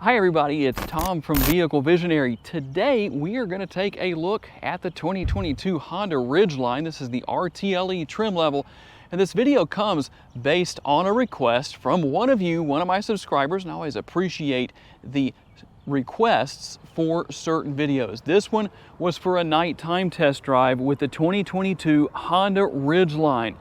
Hi everybody, it's Tom from Vehicle Visionary. Today we are going to take a look at the 2022 Honda Ridgeline. This is the RTL-E trim level, and this video comes based on a request from one of you, one of my subscribers, and I always appreciate the requests for certain videos. This one was for a nighttime test drive with the 2022 Honda Ridgeline.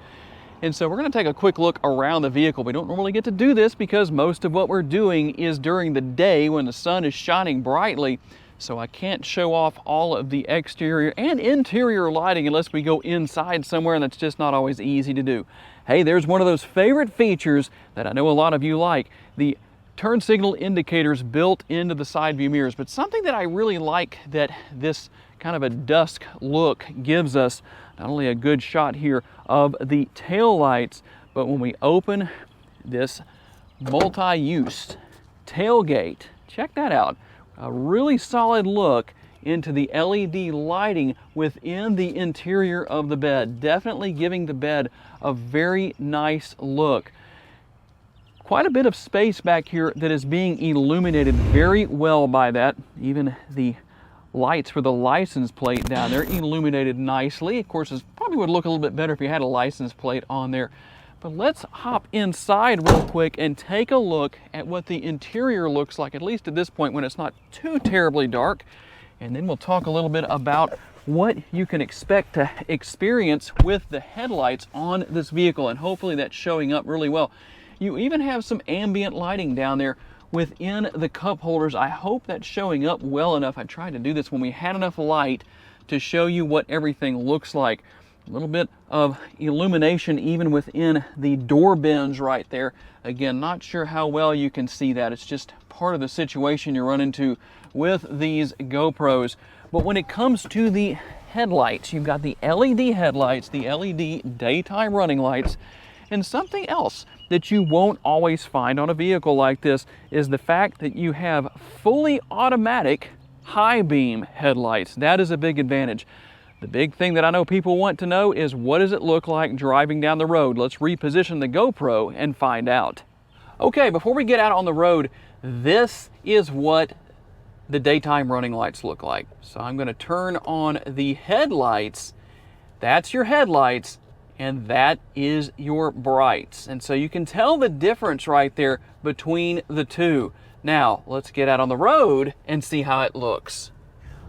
And so we're going to take a quick look around the vehicle. We don't normally get to do this because most of what we're doing is during the day when the sun is shining brightly. So I can't show off all of the exterior and interior lighting unless we go inside somewhere, and that's just not always easy to do. Hey, there's one of those favorite features that I know a lot of you like, the turn signal indicators built into the side view mirrors. But something that I really like that this kind of a dusk look gives us, not only a good shot here of the tail lights, but when we open this multi-use tailgate, check that out. A really solid look into the LED lighting within the interior of the bed, definitely giving the bed a very nice look. Quite a bit of space back here that is being illuminated very well by that. Even the lights for the license plate down there illuminated nicely. Of course, it probably would look a little bit better if you had a license plate on there. But let's hop inside real quick and take a look at what the interior looks like, at least at this point when it's not too terribly dark. And then we'll talk a little bit about what you can expect to experience with the headlights on this vehicle, and hopefully that's showing up really well. You even have some ambient lighting down there within the cup holders. I hope that's showing up well enough. I tried to do this when we had enough light to show you what everything looks like. A little bit of illumination even within the door bins right there. Again, not sure how well you can see that. It's just part of the situation you run into with these GoPros. But when it comes to the headlights, you've got the LED headlights, the LED daytime running lights, and something else that you won't always find on a vehicle like this is the fact that you have fully automatic high beam headlights. That is a big advantage. The big thing that I know people want to know is, what does it look like driving down the road? Let's reposition the GoPro and find out. Okay, before we get out on the road, this is what the daytime running lights look like. So I'm going to turn on the headlights. That's your headlights, and that is your brights. And so you can tell the difference right there between the two. Now, let's get out on the road and see how it looks.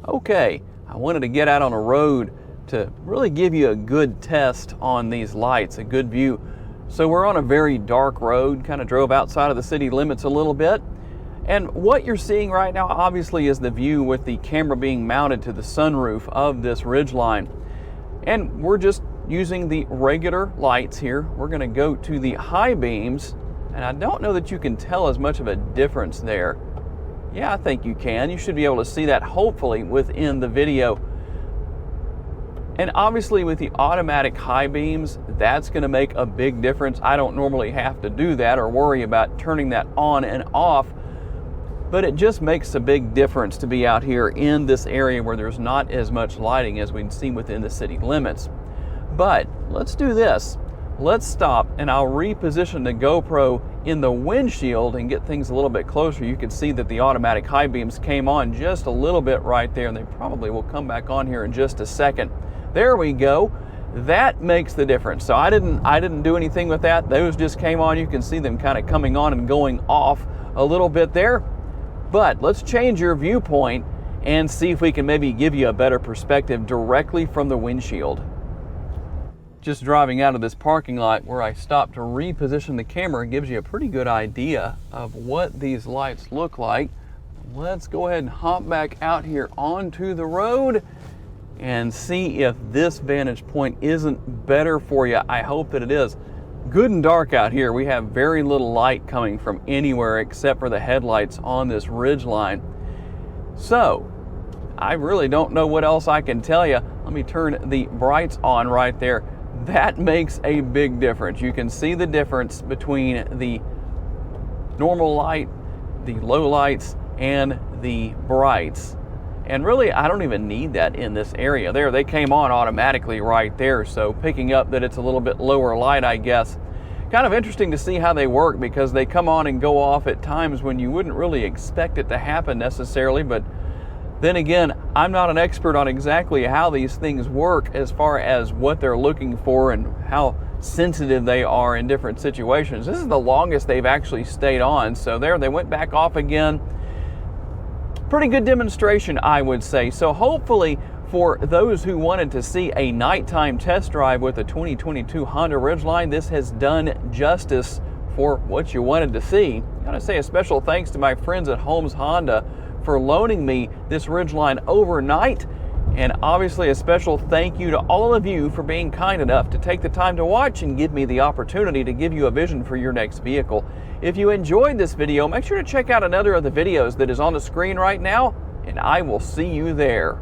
Okay, I wanted to get out on a road to really give you a good test on these lights, a good view. So we're on a very dark road, kind of drove outside of the city limits a little bit. And what you're seeing right now, obviously, is the view with the camera being mounted to the sunroof of this Ridgeline. And we're just using the regular lights here. We're going to go to the high beams, and I don't know that you can tell as much of a difference there. Yeah, I think you can. You should be able to see that hopefully within the video. And obviously with the automatic high beams, that's going to make a big difference. I don't normally have to do that or worry about turning that on and off, but it just makes a big difference to be out here in this area where there's not as much lighting as we'd see within the city limits. But let's do this. Let's stop and I'll reposition the GoPro in the windshield and get things a little bit closer. You can see that the automatic high beams came on just a little bit right there, and they probably will come back on here in just a second. There we go. That makes the difference. So I didn't do anything with that. Those just came on. You can see them kind of coming on and going off a little bit there. But let's change your viewpoint and see if we can maybe give you a better perspective directly from the windshield. Just driving out of this parking lot where I stopped to reposition the camera gives you a pretty good idea of what these lights look like. Let's go ahead and hop back out here onto the road and see if this vantage point isn't better for you. I hope that it is. Good and dark out here. We have very little light coming from anywhere except for the headlights on this Ridgeline. So I really don't know what else I can tell you. Let me turn the brights on right there. That makes a big difference. You can see the difference between the normal light, the low lights, and the brights. And really, I don't even need that in this area. There, they came on automatically right there, so picking up that it's a little bit lower light, I guess. kind of interesting to see how they work, because they come on and go off at times when you wouldn't really expect it to happen necessarily. But then again, I'm not an expert on exactly how these things work as far as what they're looking for and how sensitive they are in different situations. This is the longest they've actually stayed on. So there, they went back off again. Pretty good demonstration, I would say. So hopefully for those who wanted to see a nighttime test drive with the 2022 Honda Ridgeline, this has done justice for what you wanted to see. I gotta say a special thanks to my friends at Holmes Honda for loaning me this Ridgeline overnight. And obviously a special thank you to all of you for being kind enough to take the time to watch and give me the opportunity to give you a vision for your next vehicle. If you enjoyed this video, make sure to check out another of the videos that is on the screen right now, and I will see you there.